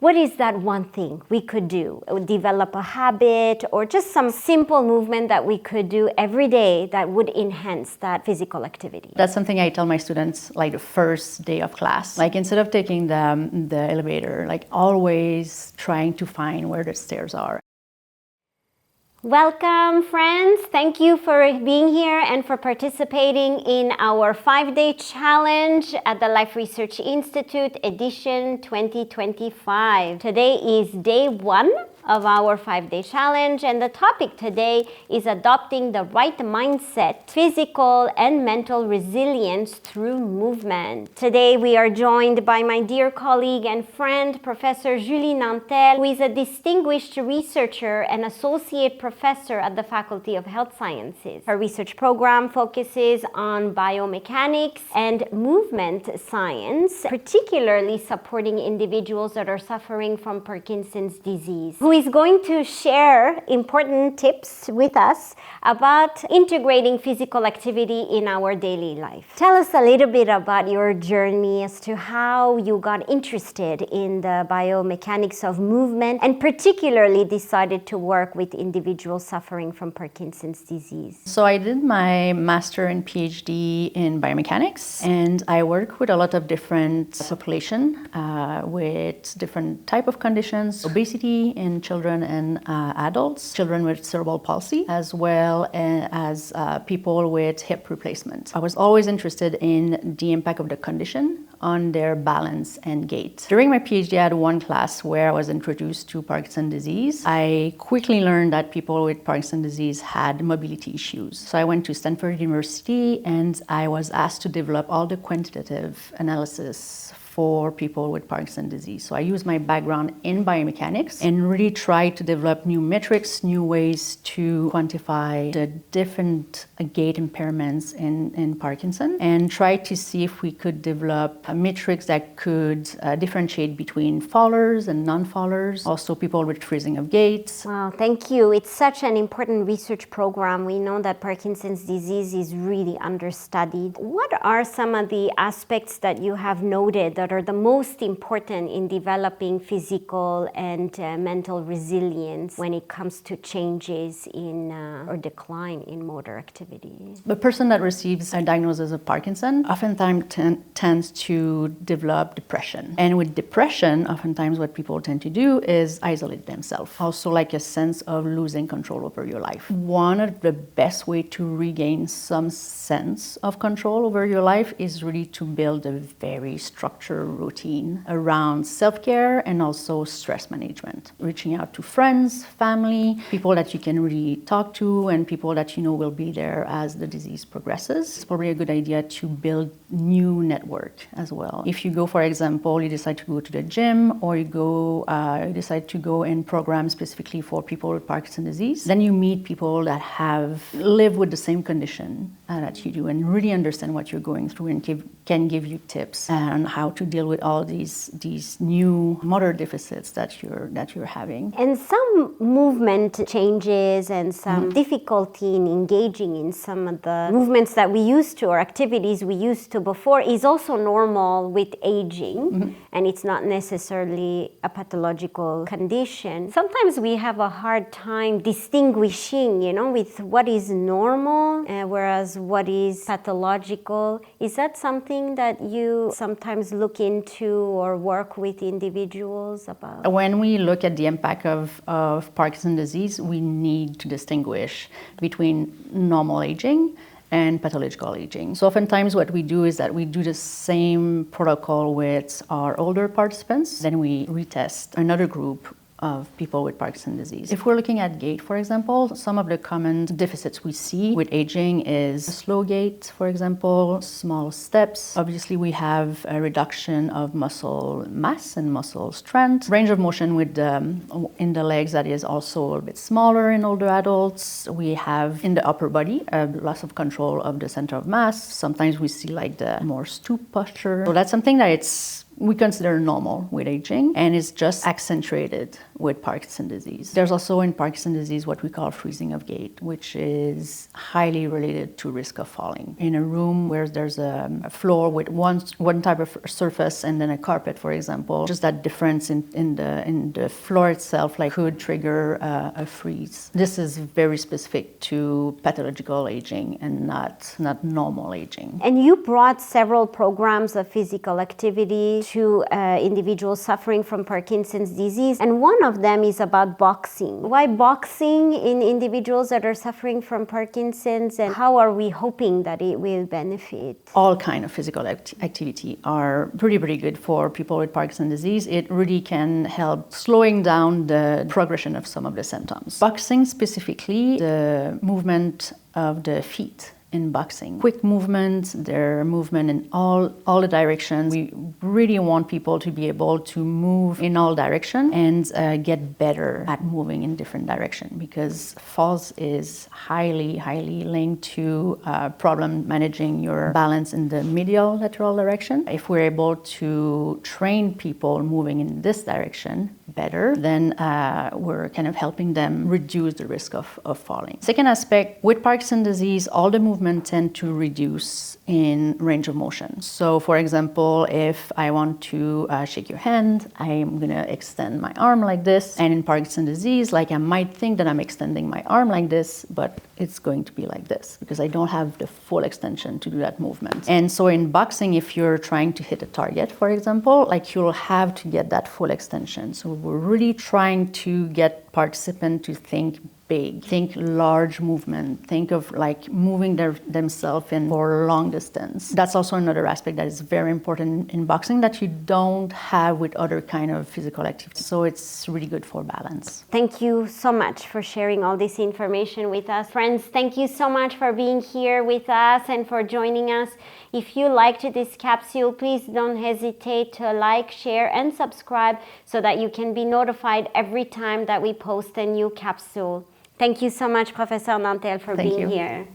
What is that one thing we could do? Develop a habit or just some simple movement that we could do every day that would enhance that physical activity? That's something I tell my students like the first day of class. Like instead of taking the elevator, like always trying to find where the stairs are. Welcome, friends. Thank you for being here and for participating in our 5-day challenge at the Life Research Institute edition 2025. Today is day 1 of our 5-day challenge, and the topic today is adopting the right mindset, physical and mental resilience through movement. Today we are joined by my dear colleague and friend, Professor Julie Nantel, who is a distinguished researcher and associate professor at the Faculty of Health Sciences. Her research program focuses on biomechanics and movement science, particularly supporting individuals that are suffering from Parkinson's disease, who is going to share important tips with us about integrating physical activity in our daily life. Tell us a little bit about your journey as to how you got interested in the biomechanics of movement and particularly decided to work with individuals suffering from Parkinson's disease. So I did my master and PhD in biomechanics, and I work with a lot of different population with different type of conditions, obesity in children and adults, children with cerebral palsy, as well as people with hip replacement. I was always interested in the impact of the condition on their balance and gait. During my PhD, I had one class where I was introduced to Parkinson's disease. I quickly learned that people with Parkinson's disease had mobility issues. So I went to Stanford University and I was asked to develop all the quantitative analysis for people with Parkinson's disease. So I used my background in biomechanics and really tried to develop new metrics, new ways to quantify the different gait impairments in Parkinson, and try to see if we could develop metrics that could differentiate between fallers and non-fallers, also people with freezing of gait. Wow, thank you. It's such an important research program. We know that Parkinson's disease is really understudied. What are some of the aspects that you have noted that are the most important in developing physical and mental resilience when it comes to changes in or decline in motor activity? The person that receives a diagnosis of Parkinson oftentimes tends to develop depression. And with depression, oftentimes what people tend to do is isolate themselves. Also like a sense of losing control over your life. One of the best way to regain some sense of control over your life is really to build a very structured routine around self-care and also stress management. Reaching out to friends, family, people that you can really talk to and people that you know will be there as the disease progresses. It's probably a good idea to build new network as well. If you go, for example, you decide to go to the gym or you decide to go in programs specifically for people with Parkinson's disease, then you meet people that have lived with the same condition that you do and really understand what you're going through and can give you tips on how to deal with all these new motor deficits that you're having. And some movement changes and some difficulty in engaging in some of the movements that we used to or activities we used to before is also normal with aging, and it's not necessarily a pathological condition. Sometimes we have a hard time distinguishing, with what is normal whereas what is pathological. Is that something that you sometimes look into or work with individuals about? When we look at the impact of Parkinson's disease, we need to distinguish between normal aging and pathological aging. So oftentimes what we do is that we do the same protocol with our older participants, then we retest another group of people with Parkinson's disease. If we're looking at gait, for example, some of the common deficits we see with aging is slow gait, for example, small steps. Obviously, we have a reduction of muscle mass and muscle strength. Range of motion with in the legs that is also a little bit smaller in older adults. We have in the upper body a loss of control of the center of mass. Sometimes we see like the more stoop posture. So that's something that it's we consider normal with aging, and it's just accentuated with Parkinson's disease. There's also in Parkinson's disease what we call freezing of gait, which is highly related to risk of falling. In a room where there's a floor with one type of surface and then a carpet, for example, just that difference in the floor itself could trigger a freeze. This is very specific to pathological aging and not normal aging. And you brought several programs of physical activity to individuals suffering from Parkinson's disease, and one of them is about boxing. Why boxing in individuals that are suffering from Parkinson's, and how are we hoping that it will benefit? All kind of physical activity are pretty good for people with Parkinson's disease. It really can help slowing down the progression of some of the symptoms. Boxing specifically, the movement of the feet in boxing. Quick movements, their movement in all the directions. We really want people to be able to move in all directions and get better at moving in different directions, because falls is highly linked to problem managing your balance in the medial lateral direction. If we're able to train people moving in this direction better, then we're kind of helping them reduce the risk of falling. Second aspect, with Parkinson's disease, all the movement tend to reduce in range of motion. So for example, if I want to shake your hand, I'm going to extend my arm like this. And in Parkinson's disease, I might think that I'm extending my arm like this, but it's going to be like this because I don't have the full extension to do that movement. And so in boxing, if you're trying to hit a target, for example, you'll have to get that full extension. So we're really trying to get participants to think big, think large movement, think of moving themselves in for long distance. That's also another aspect that is very important in boxing that you don't have with other kind of physical activity. So it's really good for balance. Thank you so much for sharing all this information with us. Friends, thank you so much for being here with us and for joining us. If you liked this capsule, please don't hesitate to like, share, and subscribe so that you can be notified every time that we post a new capsule. Thank you so much, Professeur Nantel, for being here.